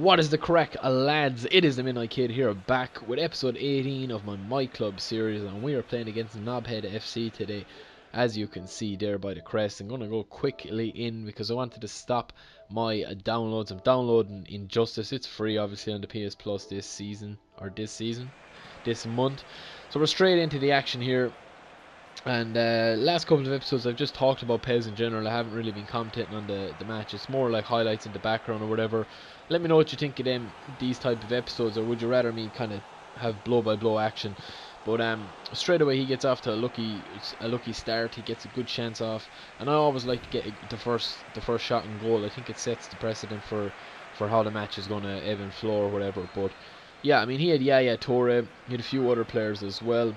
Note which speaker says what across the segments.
Speaker 1: What is the crack, lads? It is the Midnight Kid here, back with episode 18 of my myClub series, and we are playing against Knobhead FC today. As you can see there by the crest, I'm going to go quickly in because I wanted to stop my downloads. I'm downloading Injustice. It's free, obviously, on the PS Plus this month. So we're straight into the action here. And last couple of episodes I've just talked about PES in general. I haven't really been commentating on the match. It's more like highlights in the background or whatever. Let me know what you think of these type of episodes, or would you rather me kind of have blow by blow action? But straight away he gets off to a lucky start. He gets a good chance off, and I always like to get the first shot and goal. I think it sets the precedent for how the match is going to ebb and flow or whatever. But yeah, I mean, he had Yaya Toure, he had a few other players as well.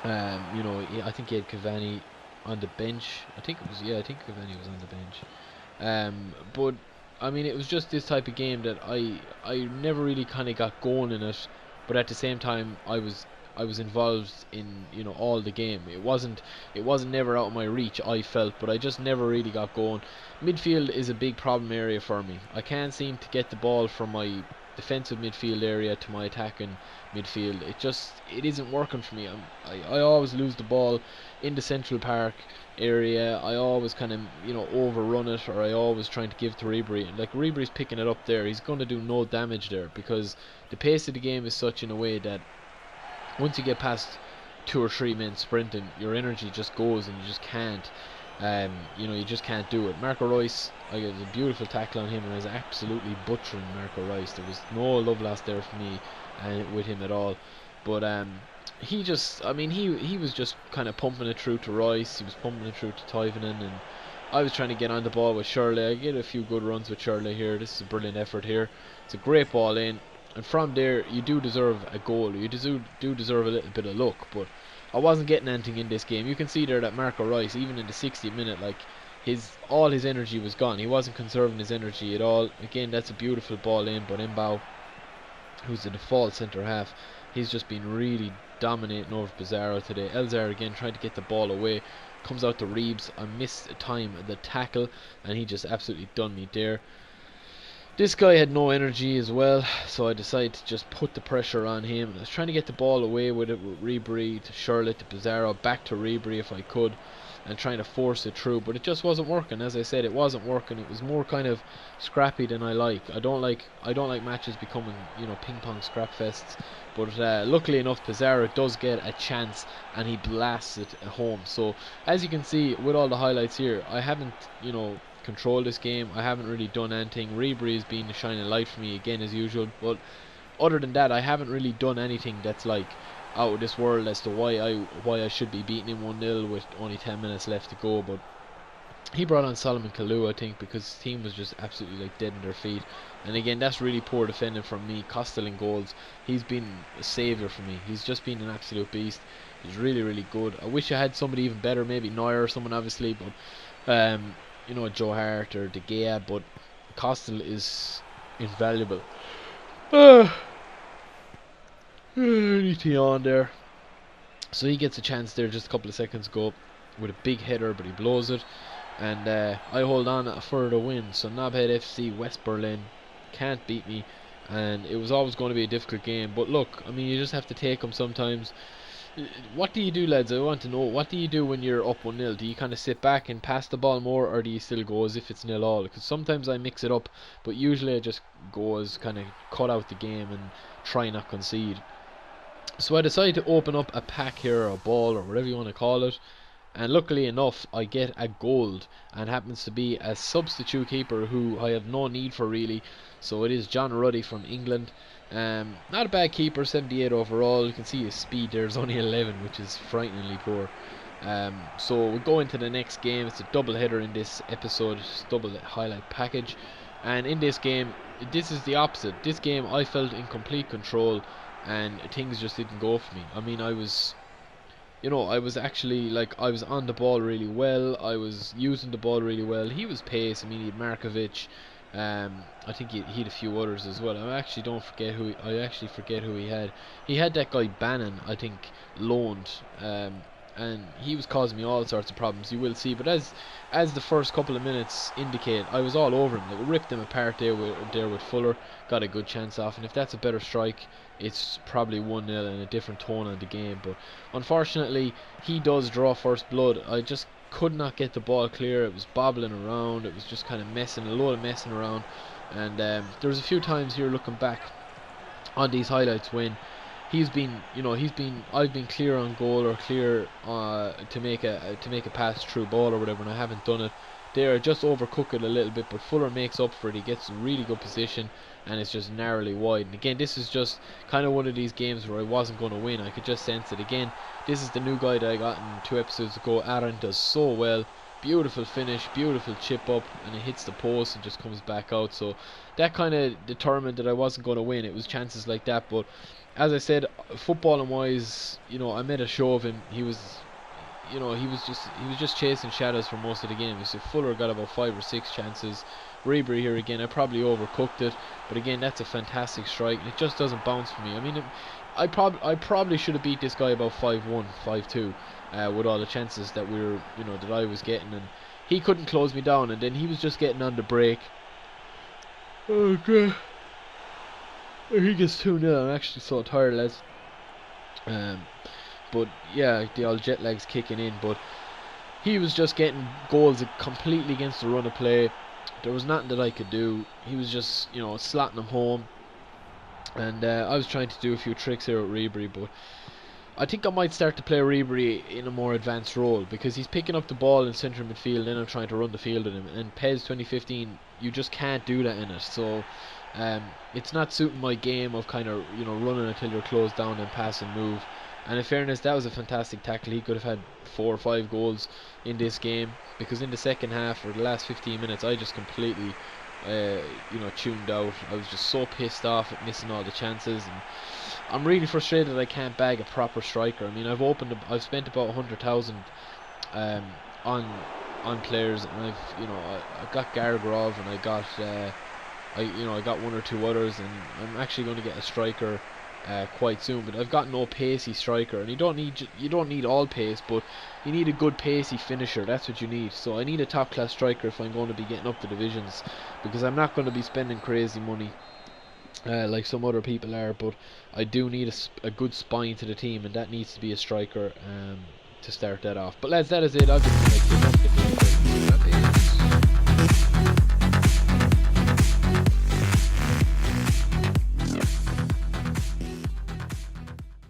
Speaker 1: I think he had Cavani on the bench. I think Cavani was on the bench. But I mean, it was just this type of game that I never really kind of got going in it, but at the same time I was involved in all the game. It wasn't never out of my reach, I felt, but I just never really got going. Midfield is a big problem area for me. I can't seem to get the ball from my defensive midfield area to my attacking midfield. It isn't working for me. I always lose the ball in the central park area. I always kind of overrun it, or I always trying to give to Ribery. Like, Ribery's picking it up there, he's going to do no damage there because the pace of the game is such in a way that once you get past 2 or 3 men sprinting, your energy just goes and you just can't. You just can't do it. Marco Reus, I got a beautiful tackle on him, and I was absolutely butchering Marco Reus. There was no love lost there for me with him at all. But he was just kind of pumping it through to Reus. He was pumping it through to Toivonen, and I was trying to get on the ball with Shirley. I get a few good runs with Shirley here. This is a brilliant effort here. It's a great ball in, and from there you do deserve a goal. You do deserve a little bit of luck, but I wasn't getting anything in this game. You can see there that Marco Reus, even in the 60th minute, like all his energy was gone. He wasn't conserving his energy at all. Again, that's a beautiful ball in, but Mbao, who's the default centre half, he's just been really dominating over Pizarro today. Elzar again trying to get the ball away, comes out to Reeves. I missed the tackle, and he just absolutely done me there. This guy had no energy as well, so I decided to just put the pressure on him. I was trying to get the ball away with Ribery to Charlotte to Pizarro, back to Ribery if I could, and trying to force it through, but it just wasn't working. As I said, it wasn't working. It was more kind of scrappy than I like. I don't like matches becoming ping pong scrap fests. But luckily enough, Pizarro does get a chance, and he blasts it home. So as you can see with all the highlights here, I haven't control this game. I haven't really done anything. Ribery has been a shining light for me again as usual, but other than that I haven't really done anything that's like out of this world as to why I should be beating him 1-0 with only 10 minutes left to go. But he brought on Solomon Kalou, I think, because his team was just absolutely like dead in their feet. And again, that's really poor defending from me. Costelling goals. He's been a saviour for me. He's just been an absolute beast. He's really, really good. I wish I had somebody even better, maybe Neuer or someone, obviously, but Joe Hart or De Gea, but Costel is invaluable. Anything on there. So he gets a chance there just a couple of seconds ago with a big header, but he blows it. And I hold on for the win. So Knobhead FC, West Berlin, can't beat me. And it was always going to be a difficult game. But look, I mean, you just have to take them sometimes. What do you do, lads? I want to know. What do you do when you're up 1-0? Do you kind of sit back and pass the ball more, or do you still go as if it's 0-0? Because sometimes I mix it up, but usually I just go as kind of cut out the game and try not concede. So I decided to open up a pack here, or a ball, or whatever you want to call it. And luckily enough, I get a gold, and happens to be a substitute keeper who I have no need for really. So it is John Ruddy from England. Not a bad keeper, 78 overall. You can see his speed there is only 11, which is frighteningly poor. So we'll go into the next game. It's a double header in this episode, double highlight package. And in this game, this is the opposite. This game I felt in complete control, and things just didn't go for me. I mean, I was actually, like, I was on the ball really well. I was using the ball really well. He was pace. I mean, he had Markovic. I think he had a few others as well. I actually forget who he had. He had that guy Bannon, I think, loaned. and he was causing me all sorts of problems. You will see, but as the first couple of minutes indicate, I was all over him. Like, ripped him apart there with Fuller. Got a good chance off, and if that's a better strike, it's probably 1-0 and a different tone on the game. But unfortunately, he does draw first blood. I just could not get the ball clear. It was bobbling around. It was just kind of a load of messing around. And there was a few times here looking back on these highlights when I've been clear on goal or clear to make a pass through ball or whatever, and I haven't done it. There, just overcook it a little bit, but Fuller makes up for it. He gets a really good position, and it's just narrowly wide. And again, this is just kind of one of these games where I wasn't going to win. I could just sense it. Again, this is the new guy that I got in 2 episodes ago. Aaron does so well. Beautiful finish, beautiful chip up, and it hits the post and just comes back out. So that kind of determined that I wasn't going to win. It was chances like that, but as I said, footballing wise, I made a show of him. He was just chasing shadows for most of the game. So Fuller got about 5 or 6 chances. Ribery here again, I probably overcooked it, but again, that's a fantastic strike, and it just doesn't bounce for me. I mean, I probably should have beat this guy about 5-1, 5-2, with all the chances that that I was getting, and he couldn't close me down, and then he was just getting on the break. Okay. He gets 2-0. I'm actually so tired, lads. But yeah, the old jet lag's kicking in. But he was just getting goals completely against the run of play. There was nothing that I could do. He was just, slotting them home. And I was trying to do a few tricks here with Ribery, but I think I might start to play Ribery in a more advanced role, because he's picking up the ball in central midfield, and then I'm trying to run the field with him. And PES 2015, you just can't do that in it. So it's not suiting my game of kind of running until you're closed down and pass and move. And in fairness, that was a fantastic tackle. He could have had 4 or 5 goals in this game, because in the second half or the last 15 minutes, I just completely tuned out. I was just so pissed off at missing all the chances, and I'm really frustrated that I can't bag a proper striker. I mean, I've spent about 100,000 on players, and I got Gargrov, and I got 1 or 2 others, and I'm actually going to get a striker quite soon. But I've got no pacey striker, and you don't need all pace, but you need a good pacey finisher. That's what you need. So I need a top class striker if I'm going to be getting up the divisions, because I'm not going to be spending crazy money like some other people are. But I do need a good spine to the team, and that needs to be a striker to start that off. But lads, that is it. I'll get to